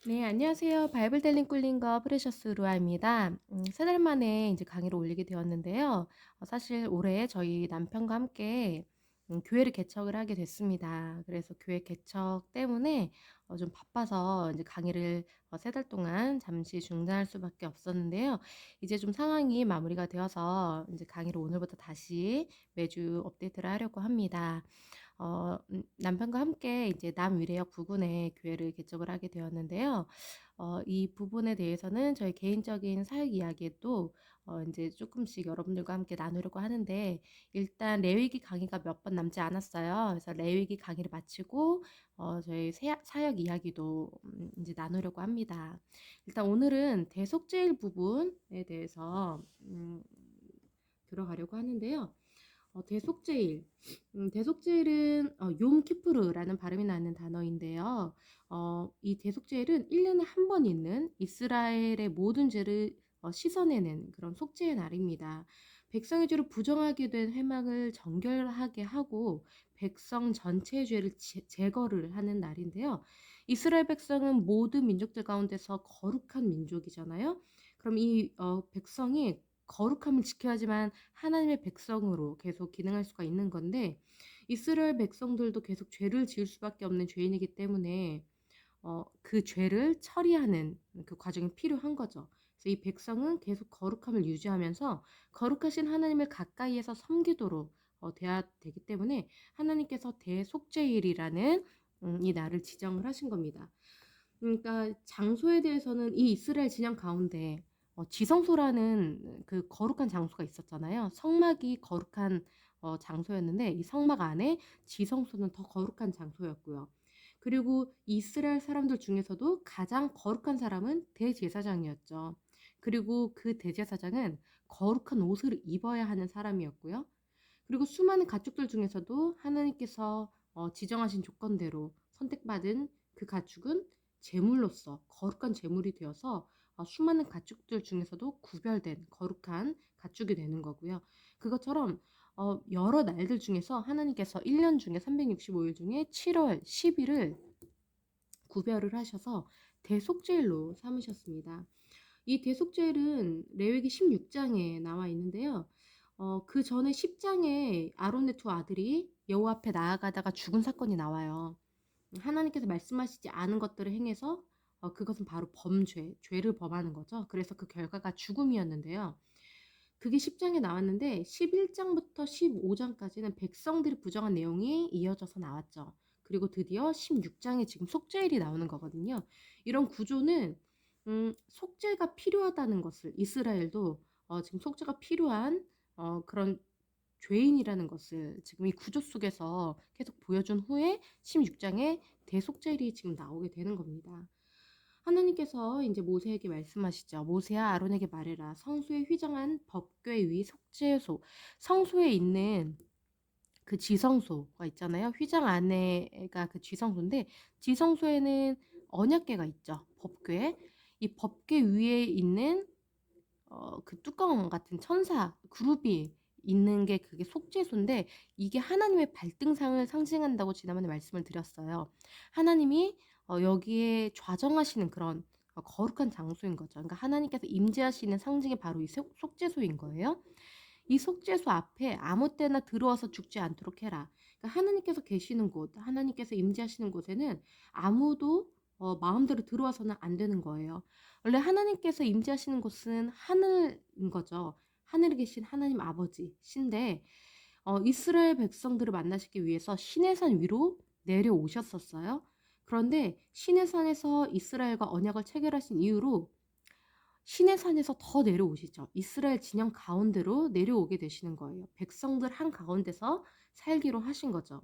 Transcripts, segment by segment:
네, 안녕하세요. 바이블 델링 꿀린 거 프레셔스 루아입니다. 3달 만에 이제 강의를 올리게 되었는데요. 사실 올해 저희 남편과 함께 교회를 개척을 하게 됐습니다. 그래서 교회 개척 때문에 좀 바빠서 이제 강의를 3달 동안 잠시 중단할 수밖에 없었는데요. 이제 좀 상황이 마무리가 되어서 이제 강의를 오늘부터 다시 매주 업데이트를 하려고 합니다. 남편과 함께 이제 남위례역 부근에 교회를 개척을 하게 되었는데요. 이 부분에 대해서는 저희 개인적인 사역 이야기도 인제 쪼끔씩 여러분들과 함께 나누려고 하는데, 일단 레위기 강의가 몇 번 남지 않았어요. 그래서 레위기 강의를 마치고 저희 사역 이야기도 인제 나누려고 합니다. 일단 오늘은 대속죄일 부분에 대해서 들어가려고 하는데요. 대속죄일. 대속죄일은 욤키푸르라는 발음이 나는 단어인데요. 이 대속죄일은 1년에 한 번 있는 이스라엘의 모든 죄를 씻어내는 그런 속죄의 날입니다. 백성의 죄를 부정하게 된 회막을 정결하게 하고 백성 전체의 죄를 제거를 하는 날인데요. 이스라엘 백성은 모든 민족들 가운데서 거룩한 민족이잖아요. 그럼 이 백성이 거룩함을 지켜야지만 하나님의 백성으로 계속 기능할 수가 있는 건데, 이스라엘 백성들도 계속 죄를 지을 수밖에 없는 죄인이기 때문에 그 죄를 처리하는 그 과정이 필요한 거죠. 그래서 이 백성은 계속 거룩함을 유지하면서 거룩하신 하나님을 가까이에서 섬기도록 돼야 되기 때문에 하나님께서 대속죄일이라는 이 날을 지정을 하신 겁니다. 그러니까 장소에 대해서는 이 이스라엘 진영 가운데 지성소라는 그 거룩한 장소가 있었잖아요. 성막이 거룩한 장소였는데, 이 성막 안에 지성소는 더 거룩한 장소였고요. 그리고 이스라엘 사람들 중에서도 가장 거룩한 사람은 대제사장이었죠. 그리고 그 대제사장은 거룩한 옷을 입어야 하는 사람이었고요. 그리고 수많은 가축들 중에서도 하나님께서 지정하신 조건대로 선택받은 그 가축은 제물로서 거룩한 제물이 되어서 수많은 가축들 중에서도 구별된 거룩한 가축이 되는 거고요. 그것처럼 여러 날들 중에서 하나님께서 1년 중에 365일 중에 7월 10일을 구별을 하셔서 대속죄일로 삼으셨습니다. 이 대속죄일은 레위기 16장에 나와 있는데요. 그 전에 10장에 아론의 두 아들이 여호와 앞에 나아가다가 죽은 사건이 나와요. 하나님께서 말씀하시지 않은 것들을 행해서 그것은 바로 범죄, 죄를 범하는 거죠. 그래서 그 결과가 죽음이었는데요. 그게 10장에 나왔는데 11장부터 15장까지는 백성들이 부정한 내용이 이어져서 나왔죠. 그리고 드디어 16장에 지금 속죄일이 나오는 거거든요. 이런 구조는 속죄가 필요하다는 것을, 이스라엘도 지금 속죄가 필요한 그런 죄인이라는 것을 지금 이 구조 속에서 계속 보여준 후에 16장에 대속죄일이 지금 나오게 되는 겁니다. 하나님께서 이제 모세에게 말씀하시죠. 모세야 아론에게 말해라. 성소에 휘장한 법궤 위 속죄소. 성소에 있는 그 지성소가 있잖아요. 휘장 안에가 그 지성소인데, 지성소에는 언약궤가 있죠. 법궤. 이 법궤 위에 있는 그 뚜껑 같은 천사 그룹이 있는 게 그게 속죄소인데, 이게 하나님의 발등상을 상징한다고 지난번에 말씀을 드렸어요. 하나님이 여기에 좌정하시는 그런 거룩한 장소인 거죠. 그러니까 하나님께서 임재하시는 상징이 바로 이 속죄소인 거예요. 이 속죄소 앞에 아무 때나 들어와서 죽지 않도록 해라. 그러니까 하나님께서 계시는 곳, 하나님께서 임재하시는 곳에는 아무도 마음대로 들어와서는 안 되는 거예요. 원래 하나님께서 임재하시는 곳은 하늘인 거죠. 하늘에 계신 하나님 아버지 신데, 이스라엘 백성들을 만나시기 위해서 시내산 위로 내려오셨었어요. 그런데 시내산에서 이스라엘과 언약을 체결하신 이후로 시내산에서 더 내려오시죠. 이스라엘 진영 가운데로 내려오게 되시는 거예요. 백성들 한가운데서 살기로 하신 거죠.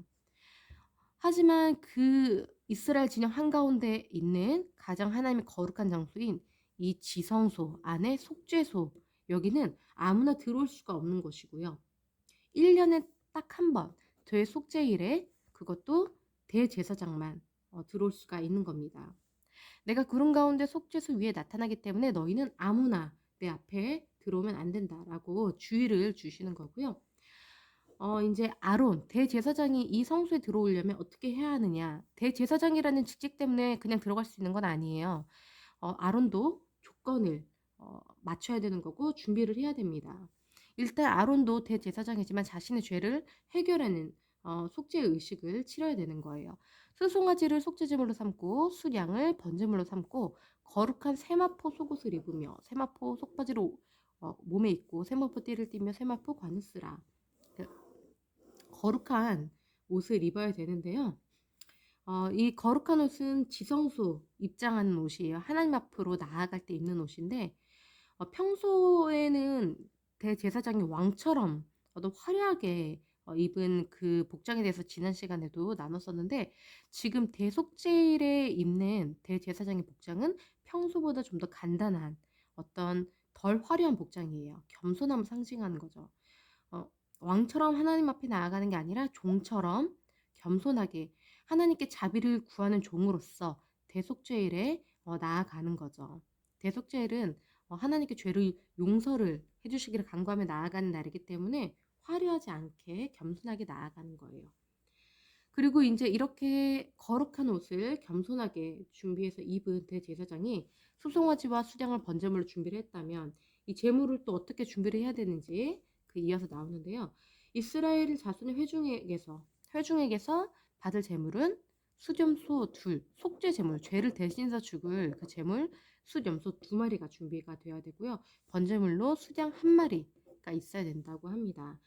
하지만 그 이스라엘 진영 한가운데 있는 가장 하나님의 거룩한 장소인 이 지성소 안에 속죄소, 여기는 아무나 들어올 수가 없는 것이고요. 1년에 딱 한 번 대속죄일에, 그것도 대제사장만 들어올 수가 있는 겁니다. 내가 구름 가운데 속죄소 위에 나타나기 때문에 너희는 아무나 내 앞에 들어오면 안 된다라고 주의를 주시는 거고요. 인제 아론 대제사장이 이 성소에 들어오려면 어떻게 해야 하느냐. 대제사장이라는 직책 때문에 그냥 들어갈 수 있는 건 아니에요. 아론도 조건을 맞춰야 되는 거고 준비를 해야 됩니다. 일단 아론도 대제사장이지만 자신의 죄를 해결하는 속죄 의식을 치러야 되는 거예요. 수송아지를 속죄제물로 삼고 수양을 번제물로 삼고 거룩한 세마포 속옷을 입으며 세마포 속바지를 몸에 입고 세마포 띠를 띠며 세마포 관을 쓰라. 그 거룩한 옷을 입어야 되는데요. 이 거룩한 옷은 지성소 입장하는 옷이에요. 하나님 앞으로 나아갈 때 입는 옷인데 평소에는 대제사장이 왕처럼 더 화려하게 입은 그 복장에 대해서 지난 시간에도 나눴었는데 지금 대속죄일에 입는 대제사장의 복장은 평소보다 좀 더 간단한 어떤 덜 화려한 복장이에요. 겸손함을 상징하는 거죠. 어, 왕처럼 하나님 앞에 나아가는 게 아니라 종처럼 겸손하게 하나님께 자비를 구하는 종으로서 대속죄일에 나아가는 거죠. 대속죄일은 하나님께 죄를 용서를 해주시기를 간구하며 나아가는 날이기 때문에 화려하지 않게 겸손하게 나아가는 거예요. 그리고 이제 이렇게 거룩한 옷을 겸손하게 준비해서 입은 대제사장이 수송아지와 수장을 번제물로 준비를 했다면 이 제물을 또 어떻게 준비를 해야 되는지 이어서 나오는데요. 이스라엘 자손의 회중에게서 받을 제물은 숫염소 둘, 속죄 제물, 죄를 대신해서 죽을 그 제물 숫염소 2마리가 준비가 되어야 되고요. 번제물로 수장 1마리가 있어야 된다고 합니다.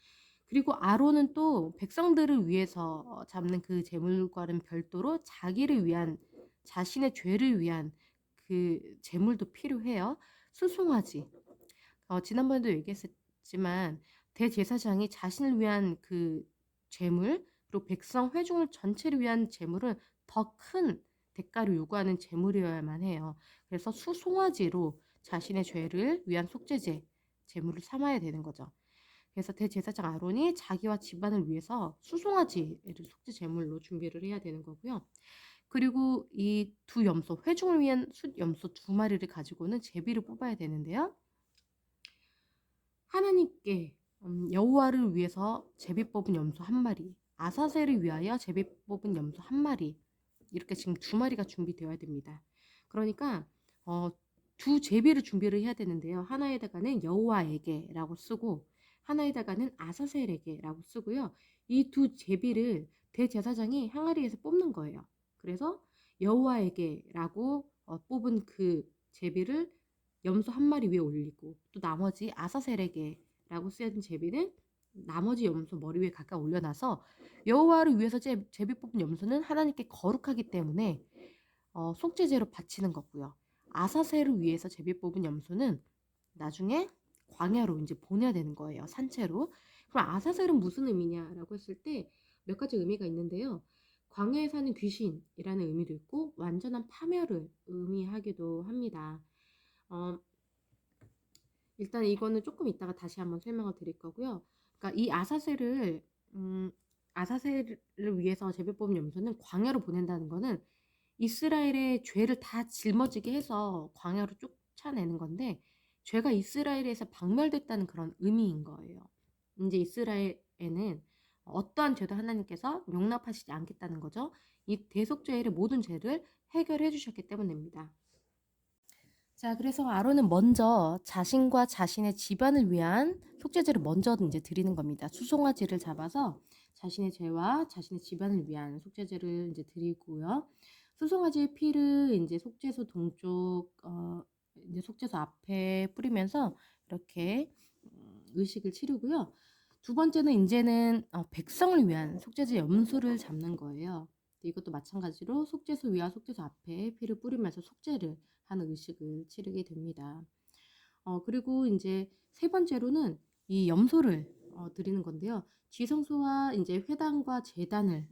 그리고 아론은 또 백성들을 위해서 잡는 그 제물과는 별도로 자기를 위한 자신의 죄를 위한 그 제물도 필요해요. 수송아지. 지난번에도 얘기했지만 대제사장이 자신을 위한 그 제물 그리고 백성 회중을 전체를 위한 제물은 더 큰 대가를 요구하는 제물이어야만 해요. 그래서 수송아지로 자신의 죄를 위한 속죄제 제물을 삼아야 되는 거죠. 그래서 대제사장 아론이 자기와 집안을 위해서 수송아지를 속죄 제물로 준비를 해야 되는 거고요. 그리고 이 두 염소, 회중을 위한 숫염소 2마리를 가지고는 제비를 뽑아야 되는데요. 하나님께 여호와를 위해서 제비 뽑은 염소 1마리, 아사셀을 위하여 제비 뽑은 염소 1마리 이렇게 지금 2마리가 준비되어야 됩니다. 그러니까 두 제비를 준비를 해야 되는데요. 하나에다가는 여호와에게라고 쓰고 하나에다가는 아사셀에게라고 쓰고요. 이 두 제비를 대제사장이 항아리에서 뽑는 거예요. 그래서 여호와에게라고 뽑은 그 제비를 염소 1마리 위에 올리고 또 나머지 아사셀에게라고 쓰여진 제비는 나머지 염소 머리 위에 각각 올려놔서 여호와를 위해서 제비 뽑은 염소는 하나님께 거룩하기 때문에 속죄제로 바치는 거고요. 아사셀을 위해서 제비 뽑은 염소는 나중에 광야로 이제 보내야 되는 거예요. 산채로. 그럼 아사셀은 무슨 의미냐라고 했을 때 몇 가지 의미가 있는데요. 광야에 사는 귀신이라는 의미도 있고 완전한 파멸을 의미하기도 합니다. 일단 이거는 조금 이따가 다시 한번 설명을 드릴 거고요. 그러니까 이 아사셀을 위해서 제비 뽑은 염소는 광야로 보낸다는 거는 이스라엘의 죄를 다 짊어지게 해서 광야로 쫓아내는 건데 죄가 이스라엘에서 박멸됐다는 그런 의미인 거예요. 이제 이스라엘에는 어떠한 죄도 하나님께서 용납하시지 않겠다는 거죠. 이 대속죄의 모든 죄를 해결해 주셨기 때문입니다. 자, 그래서 아론은 먼저 자신과 자신의 집안을 위한 속죄제를 먼저 이제 드리는 겁니다. 수송아지를 잡아서 자신의 죄와 자신의 집안을 위한 속죄제를 이제 드리고요. 수송아지의 피를 이제 속죄소 동쪽 이제 속죄소 앞에 뿌리면서 이렇게 의식을 치르고요. 두 번째는 이제는 백성을 위한 속죄제 염소를 잡는 거예요. 이것도 마찬가지로 속죄소 위와 속죄소 앞에 피를 뿌리면서 속죄를 하는 의식을 치르게 됩니다. 그리고 이제 세 번째로는 이 염소를 드리는 건데요. 지성소와 이제 회당과 제단을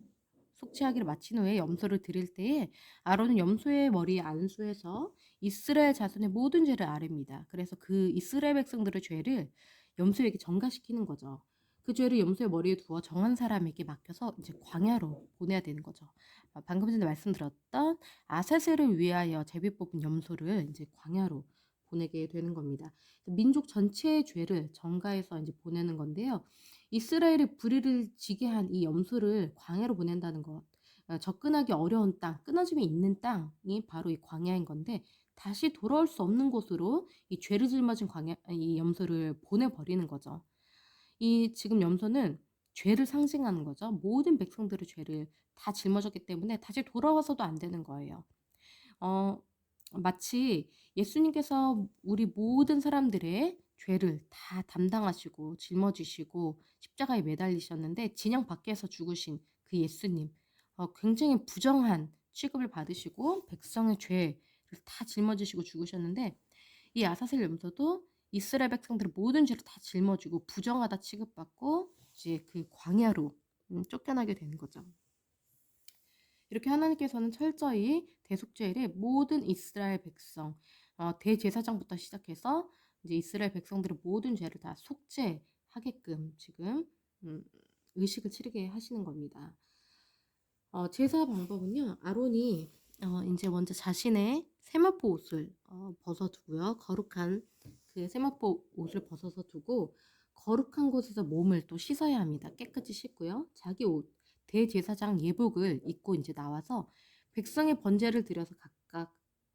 속죄하기를 마친 후에 염소를 드릴 때에 아론은 염소의 머리에 안수해서 이스라엘 자손의 모든 죄를 아릅니다. 그래서 그 이스라엘 백성들의 죄를 염소에게 전가시키는 거죠. 그 죄를 염소의 머리에 두어 정한 사람에게 맡겨서 이제 광야로 보내야 되는 거죠. 방금 전에 말씀드렸던 아사셀을 위하여 제비 뽑은 염소를 이제 광야로 보내게 되는 겁니다. 민족 전체의 죄를 전가해서 이제 보내는 건데요. 이스라엘의 불의를 지게 한 이 염소를 광야로 보낸다는 것. 접근하기 어려운 땅, 끊어짐이 있는 땅이 바로 이 광야인 건데 다시 돌아올 수 없는 곳으로 이 죄를 짊어진 이 염소를 보내버리는 거죠. 이 지금 염소는 죄를 상징하는 거죠. 모든 백성들의 죄를 다 짊어졌기 때문에 다시 돌아와서도 안 되는 거예요. 어 마치 예수님께서 우리 모든 사람들의 죄를 다 담당하시고 짊어지시고 십자가에 매달리셨는데 진영 밖에서 죽으신 그 예수님, 굉장히 부정한 취급을 받으시고 백성의 죄를 다 짊어지시고 죽으셨는데 이 아사셀 염소도 이스라엘 백성들의 모든 죄를 다 짊어지고 부정하다 취급받고 이제 그 광야로 쫓겨나게 되는 거죠. 이렇게 하나님께서는 철저히 대속죄일에 모든 이스라엘 백성, 대제사장부터 시작해서 이제 이스라엘 백성들의 모든 죄를 다 속죄하게끔 지금 의식을 치르게 하시는 겁니다. 제사 방법은요, 아론이 이제 먼저 자신의 세마포 옷을 벗어두고요, 거룩한 그 세마포 옷을 벗어서 두고 거룩한 곳에서 몸을 또 씻어야 합니다. 깨끗이 씻고요, 자기 옷 대제사장 예복을 입고 이제 나와서 백성의 번제를 드려서 각각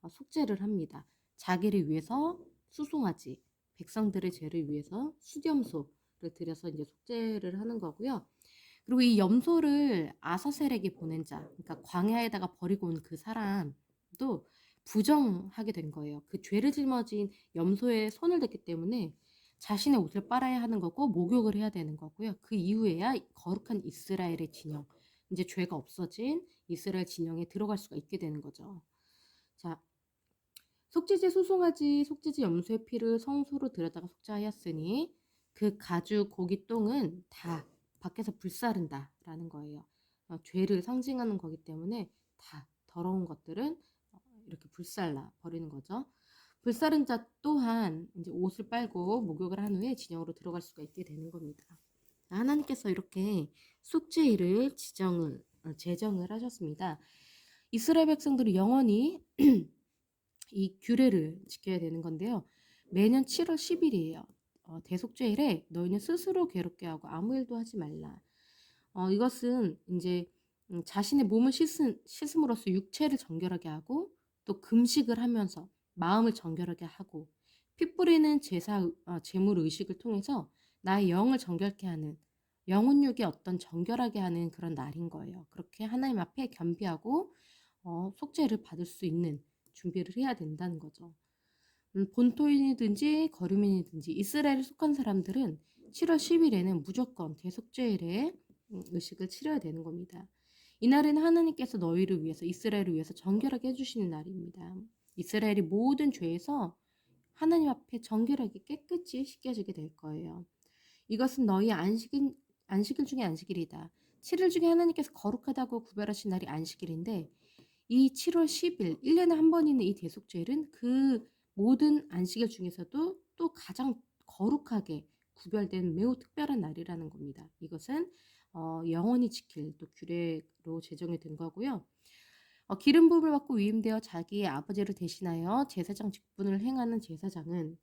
속죄를 합니다. 자기를 위해서 수송아지, 백성들의 죄를 위해서 수염소를 드려서 이제 속죄를 하는 거고요. 그리고 이 염소를 아사셀에게 보낸 자, 그러니까 광야에다가 버리고 온 그 사람도 부정하게 된 거예요. 그 죄를 짊어진 염소에 손을 댔기 때문에 자신의 옷을 빨아야 하는 거고 목욕을 해야 되는 거고요. 그 이후에야 거룩한 이스라엘의 진영, 이제 죄가 없어진 이스라엘 진영에 들어갈 수가 있게 되는 거죠. 자, 속죄제 소송아지, 속죄제 염소의 피를 성소로 들여다가 속죄하였으니 그 가죽 고기 똥은 다 밖에서 불사른다라는 거예요. 죄를 상징하는 거기 때문에 다 더러운 것들은 이렇게 불살라 버리는 거죠. 불사른 자 또한 이제 옷을 빨고 목욕을 한 후에 진영으로 들어갈 수가 있게 되는 겁니다. 하나님께서 이렇게 속죄일을 제정을 하셨습니다. 이스라엘 백성들이 영원히 이 규례를 지켜야 되는 건데요. 매년 7월 10일이에요. 대속죄일에 너희는 스스로 괴롭게 하고 아무 일도 하지 말라. 이것은 이제 자신의 몸을 씻음으로써 육체를 정결하게 하고 또 금식을 하면서 마음을 정결하게 하고 피 뿌리는 제물 의식을 통해서 나의 영을 정결케 하는 영혼육의 어떤 정결하게 하는 그런 날인 거예요. 그렇게 하나님 앞에 겸비하고 속죄를 받을 수 있는 준비를 해야 된다는 거죠. 본토인이든지 거류민이든지 이스라엘에 속한 사람들은 7월 10일에는 무조건 대속죄일에 의식을 치러야 되는 겁니다. 이날에는 하나님께서 너희를 위해서 이스라엘을 위해서 정결하게 해주시는 날입니다. 이스라엘이 모든 죄에서 하나님 앞에 정결하게 깨끗이 씻겨지게 될 거예요. 이것은 너희 안식일 중에 안식일이다. 7일 중에 하나님께서 거룩하다고 구별하신 날이 안식일인데 이 7월 10일 1년에 한 번 있는 이 대속죄일은 그 모든 안식일 중에서도 또 가장 거룩하게 구별된 매우 특별한 날이라는 겁니다. 이것은 영원히 지킬 또 규례로 제정이 된 거고요. 기름 부음을 받고 위임되어 자기의 아버지를 대신하여 제사장 직분을 행하는 제사장은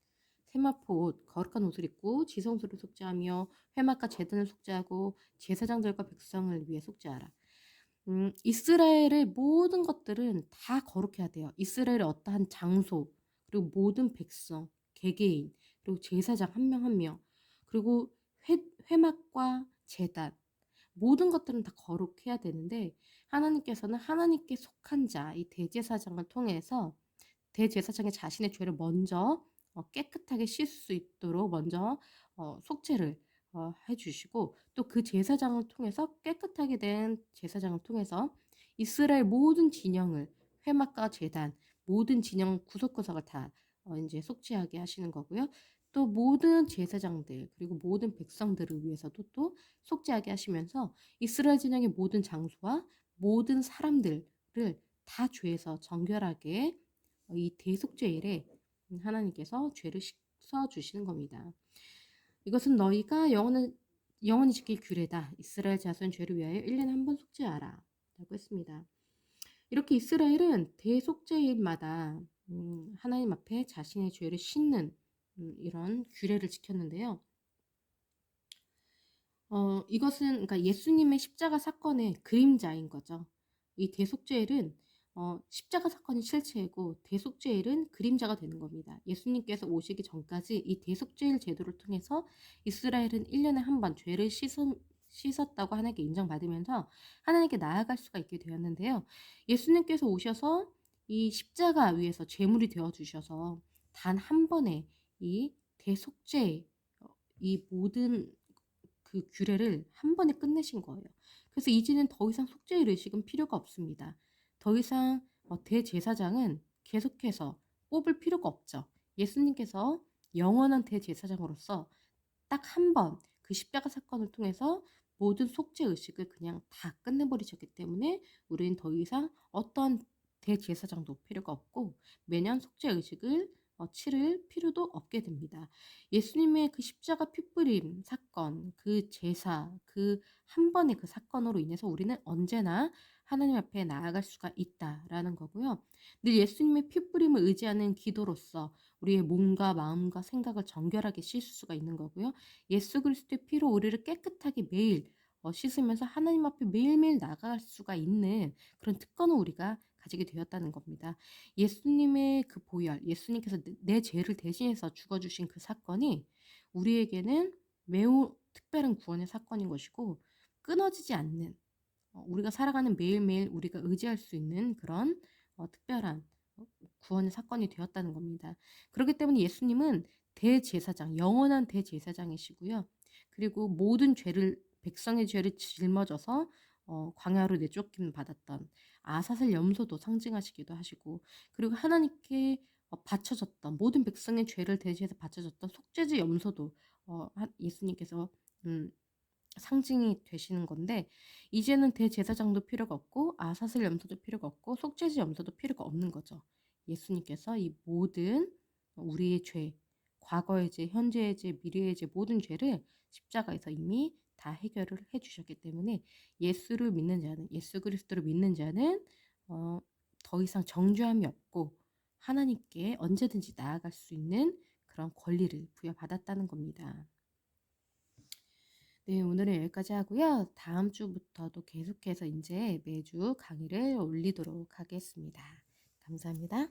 세마포 옷, 거룩한 옷을 입고 지성소를 속죄하며 회막과 제단을 속죄하고 제사장들과 백성을 위해 속죄하라. 이스라엘의 모든 것들은 다 거룩해야 돼요. 이스라엘의 어떠한 장소, 그리고 모든 백성, 개개인, 그리고 제사장 한 명 한 명, 그리고 회막과 제단, 모든 것들은 다 거룩해야 되는데 하나님께서는 하나님께 속한 자, 이 대제사장을 통해서 대제사장이 자신의 죄를 먼저 깨끗하게 씻을 수 있도록 먼저 속죄를 해주시고 또 그 제사장을 통해서 깨끗하게 된 제사장을 통해서 이스라엘 모든 진영을 회막과 제단 모든 진영 구석구석을 다 이제 속죄하게 하시는 거고요. 또 모든 제사장들 그리고 모든 백성들을 위해서도 또 속죄하게 하시면서 이스라엘 진영의 모든 장소와 모든 사람들을 다 죄에서 정결하게 이 대속죄일에 하나님께서 죄를 씻어 주시는 겁니다. 이것은 너희가 영원히 지킬 규례다. 이스라엘 자손 죄를 위하여 1년에 한 번 속죄하라. 라고 했습니다. 이렇게 이스라엘은 대속죄일마다 하나님 앞에 자신의 죄를 씻는 이런 규례를 지켰는데요. 이것은 그러니까 예수님의 십자가 사건의 그림자인 거죠. 이 대속죄일은 십자가 사건이 실체이고 대속죄일은 그림자가 되는 겁니다. 예수님께서 오시기 전까지 이 대속죄일 제도를 통해서 이스라엘은 1년에 한 번 죄를 씻었다고 하나님께 인정받으면서 하나님께 나아갈 수가 있게 되었는데요. 예수님께서 오셔서 이 십자가 위에서 제물이 되어 주셔서 단 한 번의 이 대속죄 이 모든 그 규례를 한 번에 끝내신 거예요. 그래서 이제는 더 이상 속죄의 의식은 필요가 없습니다. 더 이상 대제사장은 계속해서 뽑을 필요가 없죠. 예수님께서 영원한 대제사장으로서 딱 한 번 그 십자가 사건을 통해서 모든 속죄 의식을 그냥 다 끝내버리셨기 때문에 우리는 더 이상 어떠한 대제사장도 필요가 없고 매년 속죄 의식을 치를 필요도 없게 됩니다. 예수님의 그 십자가 핏부림 사건, 그 제사, 그 한 번의 그 사건으로 인해서 우리는 언제나 하나님 앞에 나아갈 수가 있다라는 거고요. 늘 예수님의 핏부림을 의지하는 기도로서 우리의 몸과 마음과 생각을 정결하게 씻을 수가 있는 거고요. 예수 그리스도의 피로 우리를 깨끗하게 매일 씻으면서 하나님 앞에 매일매일 나아갈 수가 있는 그런 특권을 우리가 가지게 되었다는 겁니다. 예수님의 그 보혈, 예수님께서 내 죄를 대신해서 죽어주신 그 사건이 우리에게는 매우 특별한 구원의 사건인 것이고 끊어지지 않는 우리가 살아가는 매일매일 우리가 의지할 수 있는 그런 특별한 구원의 사건이 되었다는 겁니다. 그렇기 때문에 예수님은 대제사장, 영원한 대제사장이시고요. 그리고 모든 죄를 백성의 죄를 짊어져서 광야로 내쫓김 받았던 아사슬 염소도 상징하시기도 하시고 그리고 하나님께 바쳐졌던 모든 백성의 죄를 대신해서 바쳐졌던 속죄제 염소도 예수님께서 음, 상징이 되시는 건데 이제는 대제사장도 필요가 없고 아사슬 염소도 필요가 없고 속죄제 염소도 필요가 없는 거죠. 예수님께서 이 모든 우리의 죄, 과거의 죄, 현재의 죄, 미래의 죄 모든 죄를 십자가에서 이미 다 해결을 해주셨기 때문에 예수를 믿는 자는 예수 그리스도를 믿는 자는 더 이상 정죄함이 없고 하나님께 언제든지 나아갈 수 있는 그런 권리를 부여받았다는 겁니다. 네, 오늘은 여기까지 하고요. 다음 주부터도 계속해서 이제 매주 강의를 올리도록 하겠습니다. 감사합니다.